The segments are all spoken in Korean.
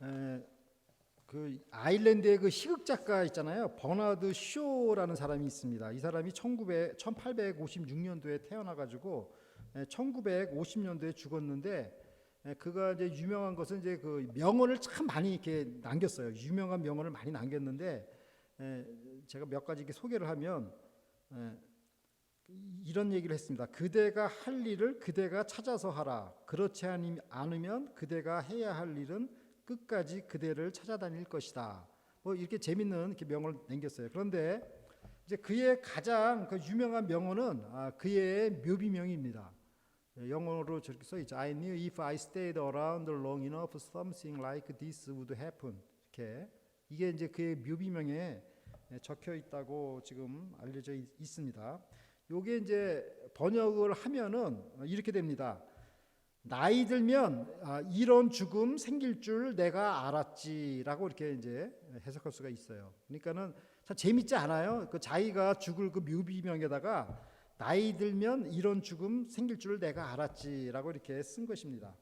에, 그 아일랜드의 그 희극 작가 있잖아요. 버나드 쇼라는 사람이 있습니다. 이 사람이 1856년도에 태어나가지고 1950년도에 죽었는데, 그가 이제 유명한 것은 이제 그 명언을 참 많이 이렇게 남겼어요. 유명한 명언을 많이 남겼는데, 제가 몇 가지 이렇게 소개를 하면 이런 얘기를 했습니다. 그대가 할 일을 그대가 찾아서 하라. 그렇지 않으면 그대가 해야 할 일은 끝까지 그대를 찾아다닐 것이다. 뭐 이렇게 재밌는 이렇게 명언을 남겼어요. 그런데 이제 그의 가장 그 유명한 명언은 그의 묘비명입니다. 영어로 저렇게 써 있죠. I knew if I stayed around long enough, something like this would happen. 이렇게 이게 이제 그의 묘비명에 적혀 있다고 지금 알려져 있습니다. 요게 이제 번역을 하면은 이렇게 됩니다. 나이 들면 이런 죽음 생길 줄 내가 알았지라고 이렇게 이제 해석할 수가 있어요. 그러니까는 참 재밌지 않아요? 그 자기가 죽을 그 묘비명에다가 나이 들면 이런 죽음 생길 줄 내가 알았지라고 이렇게 쓴 것입니다.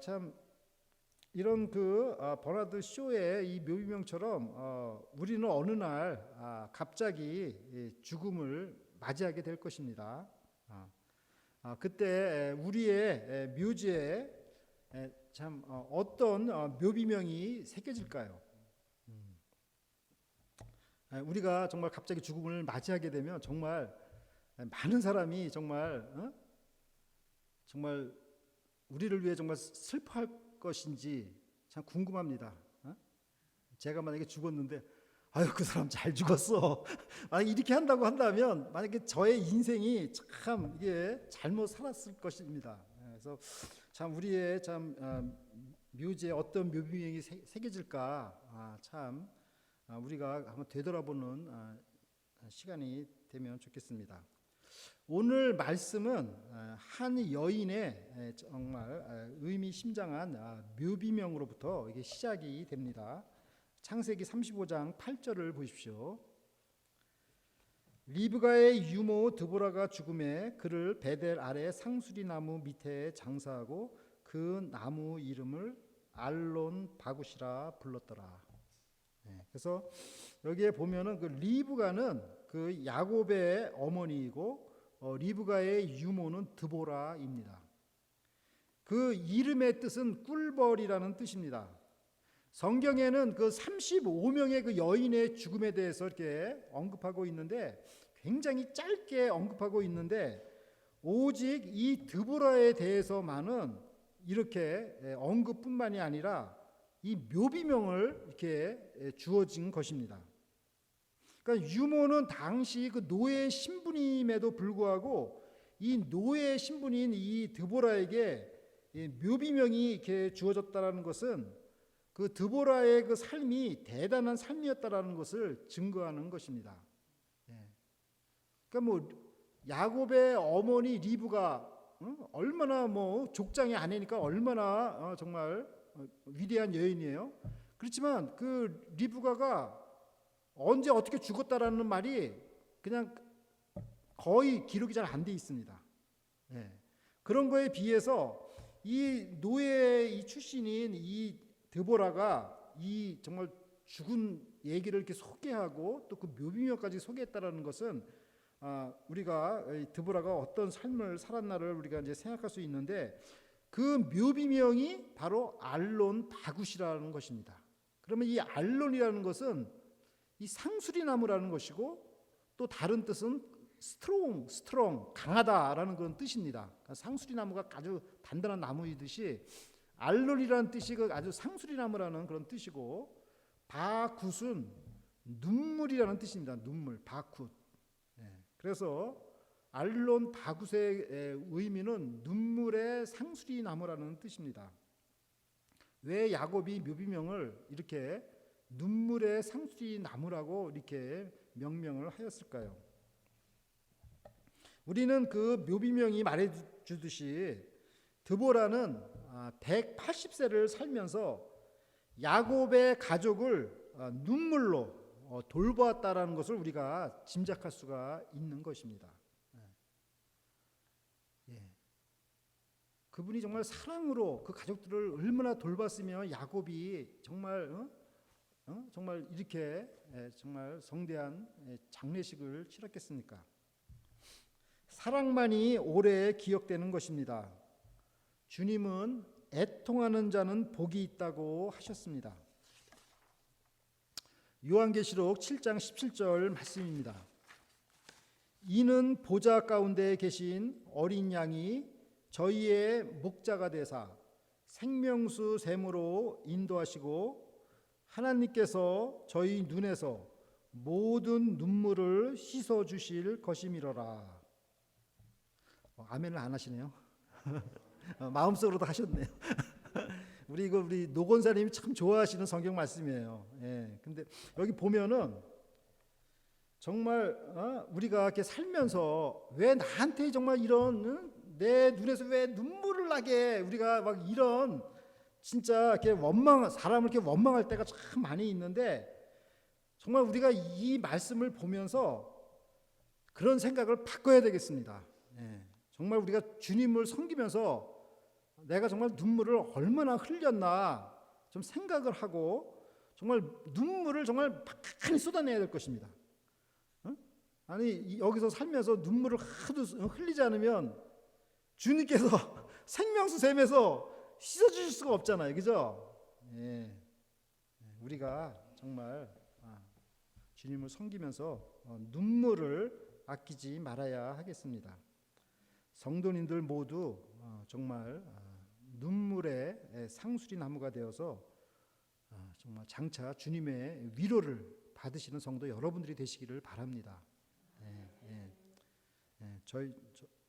참 이런 그 버나드 쇼의 이 묘비명처럼 우리는 어느 날 갑자기 죽음을 맞이하게 될 것입니다. 그때 우리의 묘지에 참 어떤 묘비명이 새겨질까요? 우리가 정말 갑자기 죽음을 맞이하게 되면 정말 많은 사람이 정말 우리를 위해 정말 슬퍼할 것인지 참 궁금합니다. 제가 만약에 죽었는데 아유 그 사람 잘 죽었어. 만약 이렇게 한다고 한다면 만약에 저의 인생이 참 이게 잘못 살았을 것입니다. 그래서 참 우리의 참 묘지에 어떤 묘비명이 새겨질까 참 우리가 한번 되돌아보는 시간이 되면 좋겠습니다. 오늘 말씀은 한 여인의 정말 의미심장한 묘비명으로부터 이게 시작이 됩니다. 창세기 35장 8절을 보십시오. 리브가의 유모 드보라가 죽음에 그를 베델 아래 상수리 나무 밑에 장사하고 그 나무 이름을 알론 바굿이라 불렀더라. 그래서 여기에 보면은 그 리브가는 그 야곱의 어머니이고 리브가의 유모는 드보라입니다. 그 이름의 뜻은 꿀벌이라는 뜻입니다. 성경에는 그 35명의 그 여인의 죽음에 대해서 이렇게 언급하고 있는데 굉장히 짧게 언급하고 있는데 오직 이 드보라에 대해서만은 이렇게 언급뿐만이 아니라 이 묘비명을 이렇게 주어진 것입니다. 그러니까 유모는 당시 그 노예 신분임에도 불구하고 이 노예 신분인 이 드보라에게 묘비명이 이렇게 주어졌다라는 것은 그 드보라의 그 삶이 대단한 삶이었다라는 것을 증거하는 것입니다. 그러니까 뭐 야곱의 어머니 리브가 얼마나 뭐 족장의 아내니까 얼마나 정말 위대한 여인이에요. 그렇지만 그 리브가가 언제 어떻게 죽었다라는 말이 그냥 거의 기록이 잘 안 돼 있습니다. 그런 거에 비해서 이 노예 이 출신인 이 드보라가 이 정말 죽은 얘기를 이렇게 소개하고 또 그 묘비명까지 소개했다라는 것은 우리가 드보라가 어떤 삶을 살았나를 우리가 이제 생각할 수 있는데 그 묘비명이 바로 알론 바굿이라는 것입니다. 그러면 이 알론이라는 것은 이 상수리 나무라는 것이고 또 다른 뜻은 스트롱 강하다라는 그런 뜻입니다. 그러니까 상수리 나무가 아주 단단한 나무이듯이 알론이라는 뜻이 아주 상수리 나무라는 그런 뜻이고 바굿은 눈물이라는 뜻입니다. 눈물 바굿. 그래서 알론 바굿의 의미는 눈물의 상수리 나무라는 뜻입니다. 왜 야곱이 묘비명을 이렇게 눈물의 상수리 나무라고 이렇게 명명을 하였을까요? 우리는 그 묘비명이 말해주듯이 드보라는 180세를 살면서 야곱의 가족을 눈물로 돌보았다라는 것을 우리가 짐작할 수가 있는 것입니다. 그분이 정말 사랑으로 그 가족들을 얼마나 돌봤으면 야곱이 정말 정말 이렇게 정말 성대한 장례식을 치렀겠습니까? 사랑만이 오래 기억되는 것입니다. 주님은 애통하는 자는 복이 있다고 하셨습니다. 요한계시록 7장 17절 말씀입니다. 이는 보좌 가운데 계신 어린 양이 저희의 목자가 되사 생명수 샘으로 인도하시고 하나님께서 저희 눈에서 모든 눈물을 씻어 주실 것이미러라. 아멘을 안 하시네요. 마음속으로도 하셨네요. 우리 노건사님이 참 좋아하시는 성경 말씀이에요. 예. 근데 여기 보면은 정말 우리가 이렇게 살면서 왜 나한테 정말 이런 내 눈에서 왜 눈물을 나게 우리가 막 이런 진짜 이렇게 사람을 이렇게 원망할 때가 참 많이 있는데 정말 우리가 이 말씀을 보면서 그런 생각을 바꿔야 되겠습니다. 예. 정말 우리가 주님을 섬기면서 내가 정말 눈물을 얼마나 흘렸나 좀 생각을 하고 정말 눈물을 정말 많이 쏟아내야 될 것입니다. 아니 여기서 살면서 눈물을 하도 흘리지 않으면 주님께서 생명수 샘에서 씻어주실 수가 없잖아요. 그죠? 예. 우리가 정말 주님을 섬기면서 눈물을 아끼지 말아야 하겠습니다. 성도님들 모두 정말 눈물의 상수리 나무가 되어서 정말 장차 주님의 위로를 받으시는 성도 여러분들이 되시기를 바랍니다.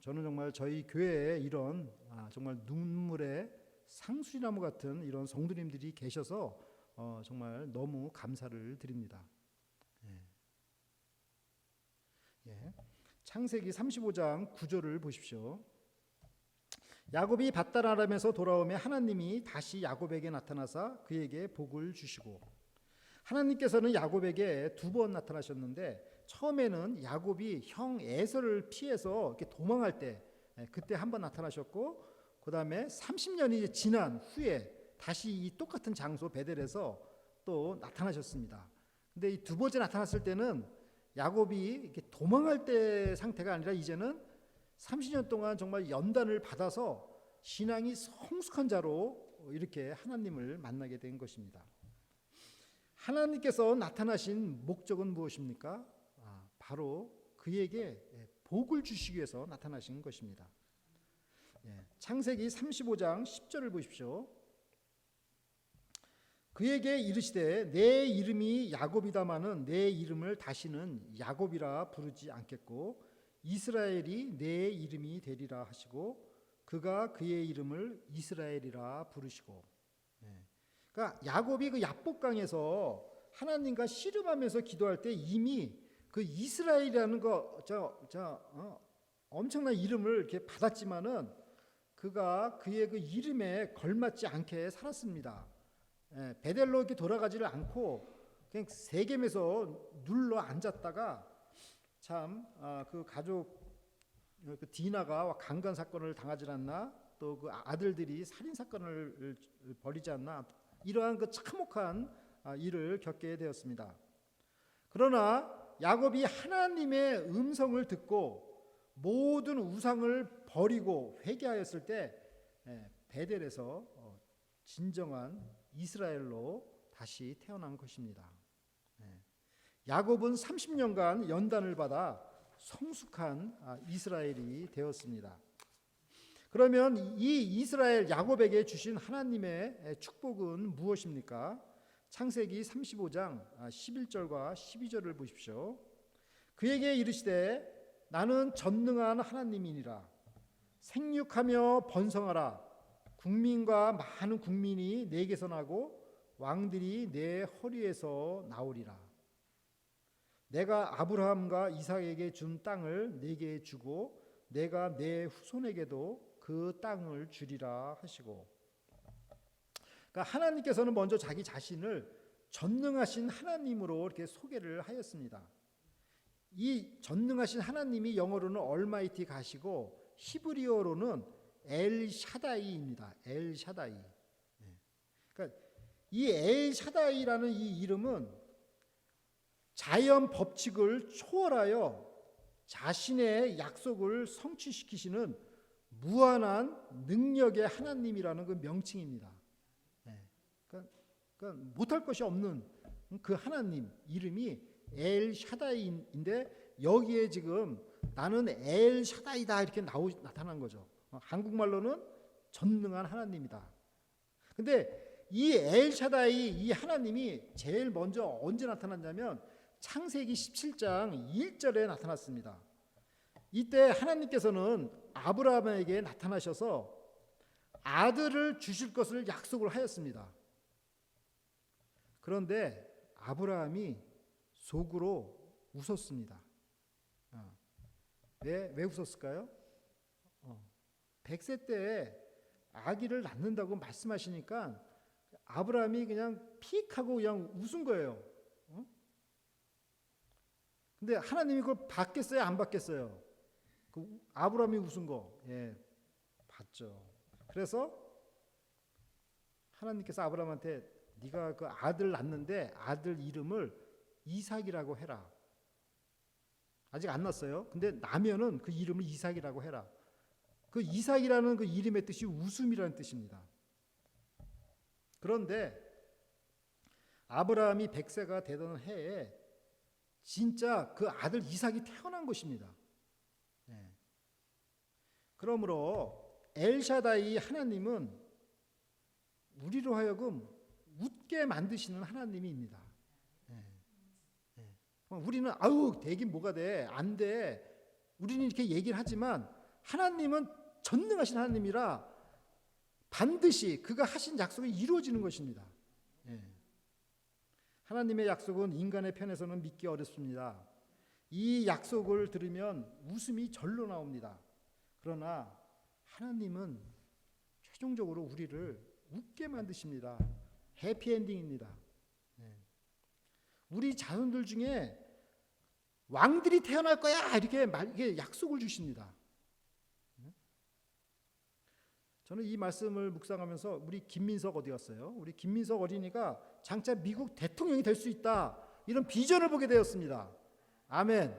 저는 정말 저희 교회에 이런 정말 눈물의 상수리나무 같은 이런 성도님들이 계셔서 정말 너무 감사를 드립니다. 창세기 35장 9절을 보십시오. 야곱이 밧단-아람에서 돌아오며 하나님이 다시 야곱에게 나타나사 그에게 복을 주시고, 하나님께서는 야곱에게 2번 나타나셨는데 처음에는 야곱이 형 에서를 피해서 이렇게 도망할 때 그때 한 번 나타나셨고, 그 다음에 30년이 지난 후에 다시 이 똑같은 장소 베델에서 또 나타나셨습니다. 근데 이 2번째 나타났을 때는 야곱이 이렇게 도망할 때 상태가 아니라 이제는 30년 동안 정말 연단을 받아서 신앙이 성숙한 자로 이렇게 하나님을 만나게 된 것입니다. 하나님께서 나타나신 목적은 무엇입니까? 바로 그에게 복을 주시기 위해서 나타나신 것입니다. 창세기 35장 10절을 보십시오. 그에게 이르시되 내 이름이 야곱이다마는 내 이름을 다시는 야곱이라 부르지 않겠고 이스라엘이 내 이름이 되리라 하시고 그가 그의 이름을 이스라엘이라 부르시고. 그러니까 야곱이 그 야복강에서 하나님과 씨름하면서 기도할 때 이미 그 이스라엘이라는 엄청난 이름을 이렇게 받았지만은 그가 그의 그 이름에 걸맞지 않게 살았습니다. 베델로 이렇게 돌아가지를 않고 그냥 세겜에서 눌러 앉았다가 참 그 가족 그 디나가 강간 사건을 당하지 않나, 또 그 아들들이 살인 사건을 벌이지 않나, 이러한 그 참혹한 일을 겪게 되었습니다. 그러나 야곱이 하나님의 음성을 듣고 모든 우상을 버리고 회개하였을 때 베델에서 진정한 이스라엘로 다시 태어난 것입니다. 야곱은 30년간 연단을 받아 성숙한 이스라엘이 되었습니다. 그러면 이 이스라엘 야곱에게 주신 하나님의 축복은 무엇입니까? 창세기 35장 11절과 12절을 보십시오. 그에게 이르시되 나는 전능한 하나님이니라. 생육하며 번성하라. 국민과 많은 국민이 내게서 나고 왕들이 내 허리에서 나오리라. 내가 아브라함과 이삭에게 준 땅을 내게 주고 내가 내 후손에게도 그 땅을 주리라 하시고. 그러니까 하나님께서는 먼저 자기 자신을 전능하신 하나님으로 이렇게 소개를 하였습니다. 이 전능하신 하나님이 영어로는 얼마이티 가시고 히브리어로는 엘 샤다이입니다. 엘 샤다이. 그러니까 이 엘 샤다이라는 이 이름은 자연 법칙을 초월하여 자신의 약속을 성취시키시는 무한한 능력의 하나님이라는 그 명칭입니다. 그러니까 못할 것이 없는 그 하나님 이름이 엘 샤다이인데 여기에 지금 나는 엘 샤다이다 이렇게 나타난 거죠. 한국말로는 전능한 하나님이다. 근데 이 엘 샤다이 이 하나님이 제일 먼저 언제 나타났냐면 창세기 17장 1절에 나타났습니다. 이때 하나님께서는 아브라함에게 나타나셔서 아들을 주실 것을 약속을 하였습니다. 그런데 아브라함이 속으로 웃었습니다. 왜 웃었을까요? 100세 때 아기를 낳는다고 말씀하시니까 아브라함이 그냥 픽 하고 그냥 웃은 거예요. 근데 하나님이 그걸 받겠어요? 안 받겠어요? 그 아브라함이 웃은 거, 예, 봤죠. 그래서 하나님께서 아브라함한테 네가 그 아들 낳는데 아들 이름을 이삭이라고 해라. 아직 안 났어요. 근데 나면은 그 이름을 이삭이라고 해라. 그 이삭이라는 그 이름의 뜻이 웃음이라는 뜻입니다. 그런데 아브라함이 100세가 되던 해에 진짜 그 아들 이삭이 태어난 것입니다. 그러므로 엘샤다이 하나님은 우리로 하여금 웃게 만드시는 하나님입니다. 우리는 아우 되긴 뭐가 돼, 안 돼. 우리는 이렇게 얘기를 하지만 하나님은 전능하신 하나님이라 반드시 그가 하신 약속이 이루어지는 것입니다. 하나님의 약속은 인간의 편에서는 믿기 어렵습니다. 이 약속을 들으면 웃음이 절로 나옵니다. 그러나 하나님은 최종적으로 우리를 웃게 만드십니다. 해피엔딩입니다. 우리 자손들 중에 왕들이 태어날 거야 이렇게 약속을 주십니다. 저는 이 말씀을 묵상하면서 우리 김민석 어디 갔어요? 우리 김민석 어린이가 장차 미국 대통령이 될 수 있다 이런 비전을 보게 되었습니다. 아멘.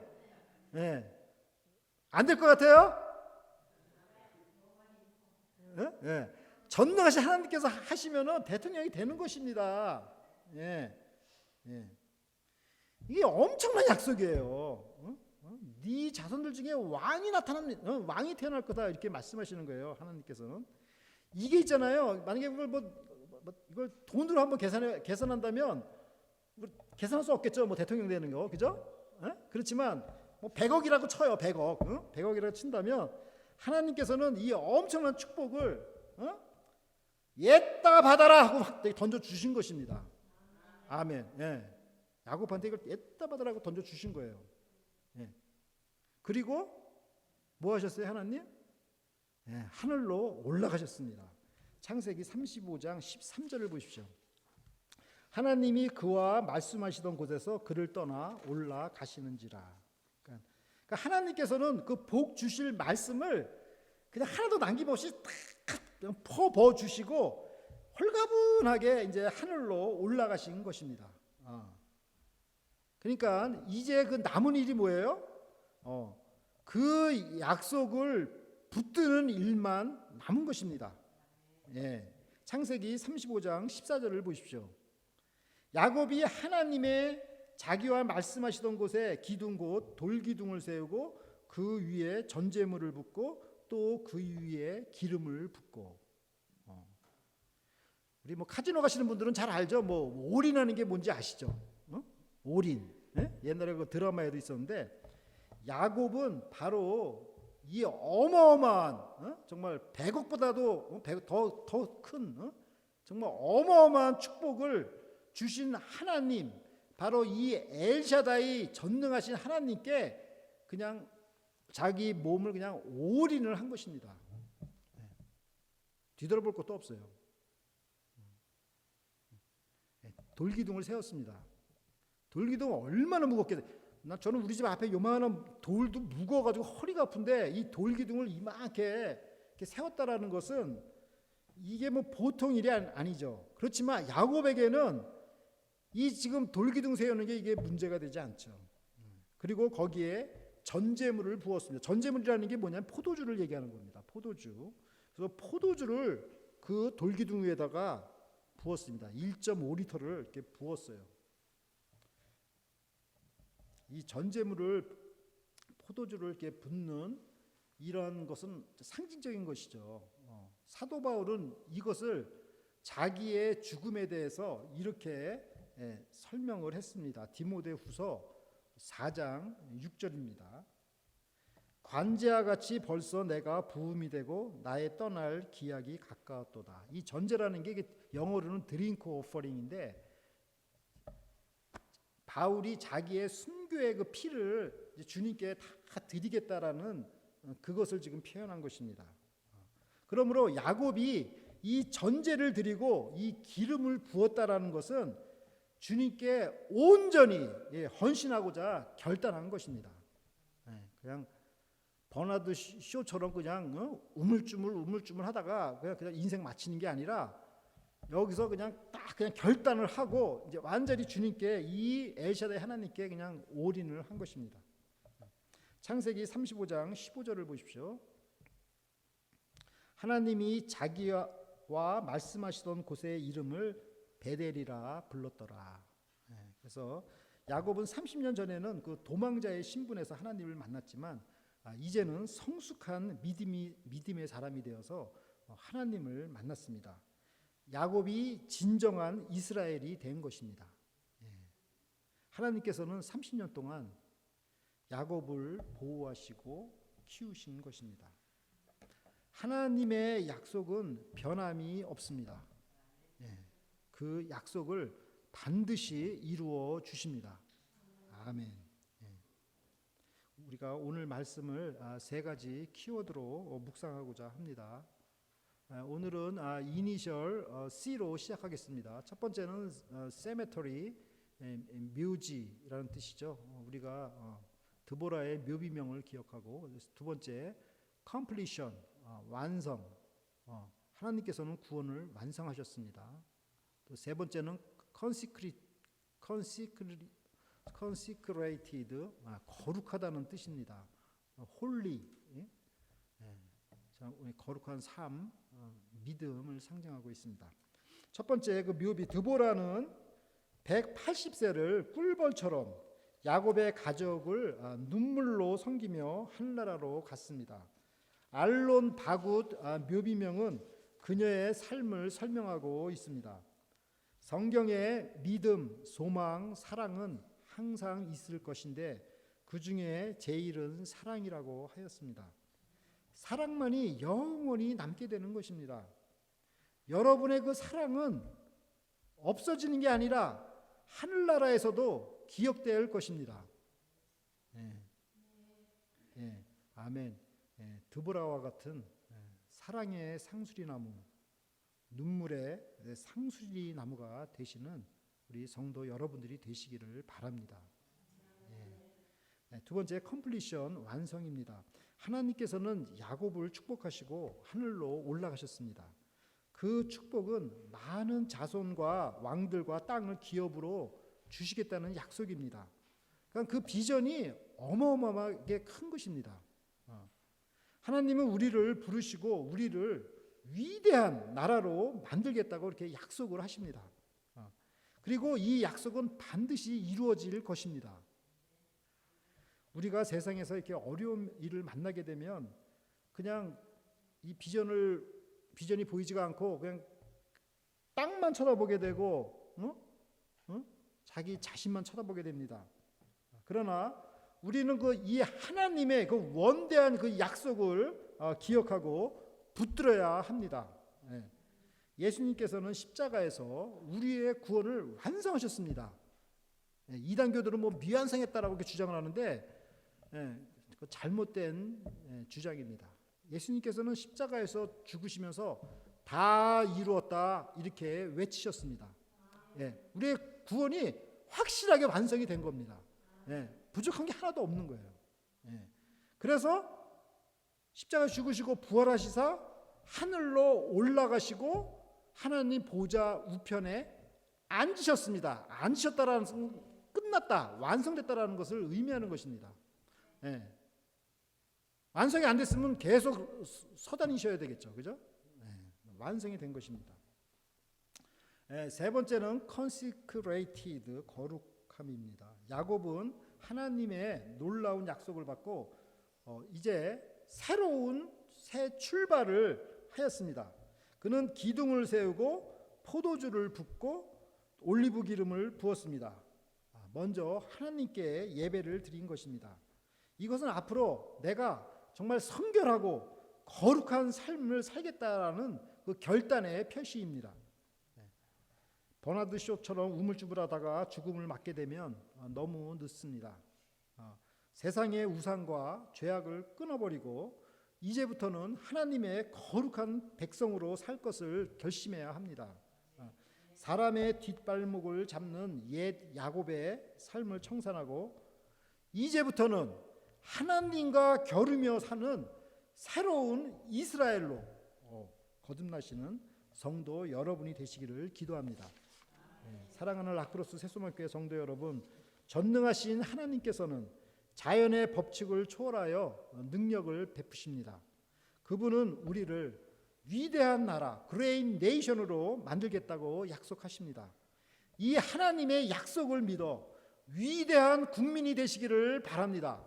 안 될 것 같아요? 전능하신 하나님께서 하시면은 대통령이 되는 것입니다. 이게 엄청난 약속이에요. 네 자손들 중에 왕이 태어날 거다 이렇게 말씀하시는 거예요. 하나님께서는 이게 있잖아요. 만약에 이걸 돈으로 한번 계산한다면 계산할 수 없겠죠. 뭐 대통령 되는 거, 그죠? 그렇지만 뭐 100억이라고 쳐요. 100억, 100억이라고 친다면 하나님께서는 이 엄청난 축복을 옛다 받아라 하고 던져 주신 것입니다. 아멘. 야곱한테 이걸 옛다 받으라고 던져 주신 거예요. 그리고 뭐 하셨어요, 하나님? 하늘로 올라가셨습니다. 창세기 35장 13절을 보십시오. 하나님이 그와 말씀하시던 곳에서 그를 떠나 올라가시는지라. 그러니까 하나님께서는 그 복 주실 말씀을 그냥 하나도 남김없이 탁 퍼부어 주시고 홀가분하게 이제 하늘로 올라가신 것입니다. 그러니까 이제 그 남은 일이 뭐예요? 그 약속을 붙드는 일만 남은 것입니다. 창세기 35장 14절을 보십시오. 야곱이 하나님의 자기와 말씀하시던 곳에 기둥 곧 돌기둥을 세우고 그 위에 전제물을 붓고 또 그 위에 기름을 붓고. 우리 뭐 카지노 가시는 분들은 잘 알죠. 뭐 올인하는 게 뭔지 아시죠? 올인. 옛날에 그 드라마에도 있었는데 야곱은 바로 이 어마어마한 정말 100억보다도 더 큰 정말 어마어마한 축복을 주신 하나님, 바로 이 엘샤다이 전능하신 하나님께 그냥 자기 몸을 그냥 올인을 한 것입니다. 뒤돌아볼 것도 없어요. 돌기둥을 세웠습니다. 돌기둥은 얼마나 무겁게, 저는 우리 집 앞에 요만한 돌도 무거워가지고 허리가 아픈데 이 돌기둥을 이만하게 이렇게 세웠다라는 것은 이게 뭐 보통 일이 아니죠. 그렇지만 야곱에게는 이 지금 돌기둥 세우는 게 이게 문제가 되지 않죠. 그리고 거기에 전제물을 부었습니다. 전제물이라는 게 뭐냐면 포도주를 얘기하는 겁니다. 포도주. 그래서 포도주를 그 돌기둥 위에다가 부었습니다. 1.5리터를 이렇게 부었어요. 이 전제물을 포도주를 이렇게 붓는 이런 것은 상징적인 것이죠. 사도 바울은 이것을 자기의 죽음에 대해서 이렇게 설명을 했습니다. 디모데후서 4장 6절입니다. 관제와 같이 벌써 내가 부음이 되고 나의 떠날 기약이 가까웠도다. 이 전제라는 게 영어로는 드링크 오퍼링인데 바울이 자기의 순교의 그 피를 주님께 다 드리겠다라는 그것을 지금 표현한 것입니다. 그러므로 야곱이 이 전제를 드리고 이 기름을 부었다라는 것은 주님께 온전히 헌신하고자 결단한 것입니다. 그냥 버나드 쇼처럼 그냥 우물쭈물 하다가 그냥 인생 마치는 게 아니라 여기서 그냥 딱 그냥 결단을 하고 이제 완전히 주님께 이 엘샤다이 하나님께 그냥 올인을 한 것입니다. 창세기 35장 15절을 보십시오. 하나님이 자기와 말씀하시던 곳의 이름을 베델이라 불렀더라. 그래서 야곱은 30년 전에는 그 도망자의 신분에서 하나님을 만났지만 이제는 성숙한 믿음의 사람이 되어서 하나님을 만났습니다. 야곱이 진정한 이스라엘이 된 것입니다. 하나님께서는 30년 동안 야곱을 보호하시고 키우신 것입니다. 하나님의 약속은 변함이 없습니다. 그 약속을 반드시 이루어 주십니다. 아멘. 우리가 오늘 말씀을 세 가지 키워드로 묵상하고자 합니다. 오늘은 이니셜 C로 시작하겠습니다. 첫 번째는 cemetery, 묘지라는 뜻이죠. 우리가 드보라의 묘비명을 기억하고, 두 번째 completion, 완성. 하나님께서는 구원을 완성하셨습니다. 또 세 번째는 consecrated, 거룩하다는 뜻입니다. holy, 거룩한 삶, 믿음을 상징하고 있습니다. 첫 번째 그 묘비 드보라는 180세를 꿀벌처럼 야곱의 가족을 눈물로 섬기며 하늘나라로 갔습니다. 알론 바굿 묘비명은 그녀의 삶을 설명하고 있습니다. 성경에 믿음, 소망, 사랑은 항상 있을 것인데 그 중에 제일은 사랑이라고 하였습니다. 사랑만이 영원히 남게 되는 것입니다. 여러분의 그 사랑은 없어지는 게 아니라 하늘나라에서도 기억될 것입니다. 아멘. 드보라와 같은 사랑의 상수리나무, 눈물의 상수리나무가 되시는 우리 성도 여러분들이 되시기를 바랍니다. 두 번째 컴플리션, 완성입니다. 하나님께서는 야곱을 축복하시고 하늘로 올라가셨습니다. 그 축복은 많은 자손과 왕들과 땅을 기업으로 주시겠다는 약속입니다. 그러니까 그 비전이 어마어마하게 큰 것입니다. 하나님은 우리를 부르시고 우리를 위대한 나라로 만들겠다고 이렇게 약속을 하십니다. 그리고 이 약속은 반드시 이루어질 것입니다. 우리가 세상에서 이렇게 어려운 일을 만나게 되면 그냥 이 비전이 보이지가 않고 그냥 땅만 쳐다보게 되고 자기 자신만 쳐다보게 됩니다. 그러나 우리는 이 하나님의 그 원대한 그 약속을 기억하고 붙들어야 합니다. 예수님께서는 십자가에서 우리의 구원을 완성하셨습니다. 이단교들은 미완성했다라고 이렇게 주장을 하는데 잘못된 주장입니다. 예수님께서는 십자가에서 죽으시면서 다 이루었다 이렇게 외치셨습니다. 우리의 구원이 확실하게 완성이 된 겁니다. 부족한 게 하나도 없는 거예요. 그래서 십자가 죽으시고 부활하시사 하늘로 올라가시고 하나님 보좌 우편에 앉으셨습니다. 앉으셨다라는 것은 끝났다, 완성됐다라는 것을 의미하는 것입니다. 예. 완성이 안 됐으면 계속 서 다니셔야 되겠죠. 그죠? 예. 완성이 된 것입니다. 예. 세 번째는 consecrated, 거룩함입니다. 야곱은 하나님의 놀라운 약속을 받고 이제 새로운 새 출발을 하였습니다. 그는 기둥을 세우고 포도주를 붓고 올리브 기름을 부었습니다. 먼저 하나님께 예배를 드린 것입니다. 이것은 앞으로 내가 정말 성결하고 거룩한 삶을 살겠다라는 그 결단의 표시입니다. 버나드 쇼처럼 우물쭈물하다가 죽음을 맞게 되면 너무 늦습니다. 세상의 우상과 죄악을 끊어버리고 이제부터는 하나님의 거룩한 백성으로 살 것을 결심해야 합니다. 사람의 뒷발목을 잡는 옛 야곱의 삶을 청산하고 이제부터는 하나님과 겨루며 사는 새로운 이스라엘로 거듭나시는 성도 여러분이 되시기를 기도합니다. 사랑하는 라크로스 새소망교회 성도 여러분, 전능하신 하나님께서는 자연의 법칙을 초월하여 능력을 베푸십니다. 그분은 우리를 위대한 나라, 그레이트 네이션으로 만들겠다고 약속하십니다. 이 하나님의 약속을 믿어 위대한 국민이 되시기를 바랍니다.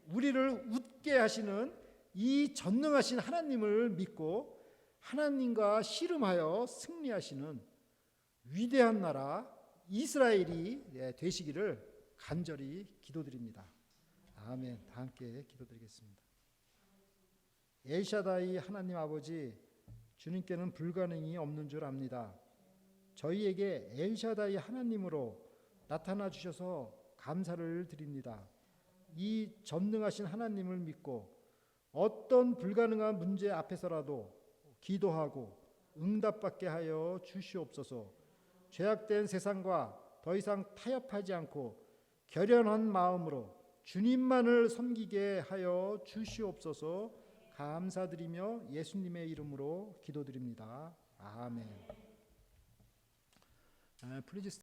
우리를 웃게 하시는 이 전능하신 하나님을 믿고 하나님과 씨름하여 승리하시는 위대한 나라 이스라엘이 되시기를 간절히 기도드립니다. 아멘. 다 함께 기도드리겠습니다. 엘샤다이 하나님 아버지, 주님께는 불가능이 없는 줄 압니다. 저희에게 엘샤다이 하나님으로 나타나 주셔서 감사를 드립니다. 이 전능하신 하나님을 믿고 어떤 불가능한 문제 앞에서라도 기도하고 응답받게 하여 주시옵소서. 죄악된 세상과 더 이상 타협하지 않고 결연한 마음으로 주님만을 섬기게 하여 주시옵소서. 감사드리며 예수님의 이름으로 기도드립니다. 아멘. Please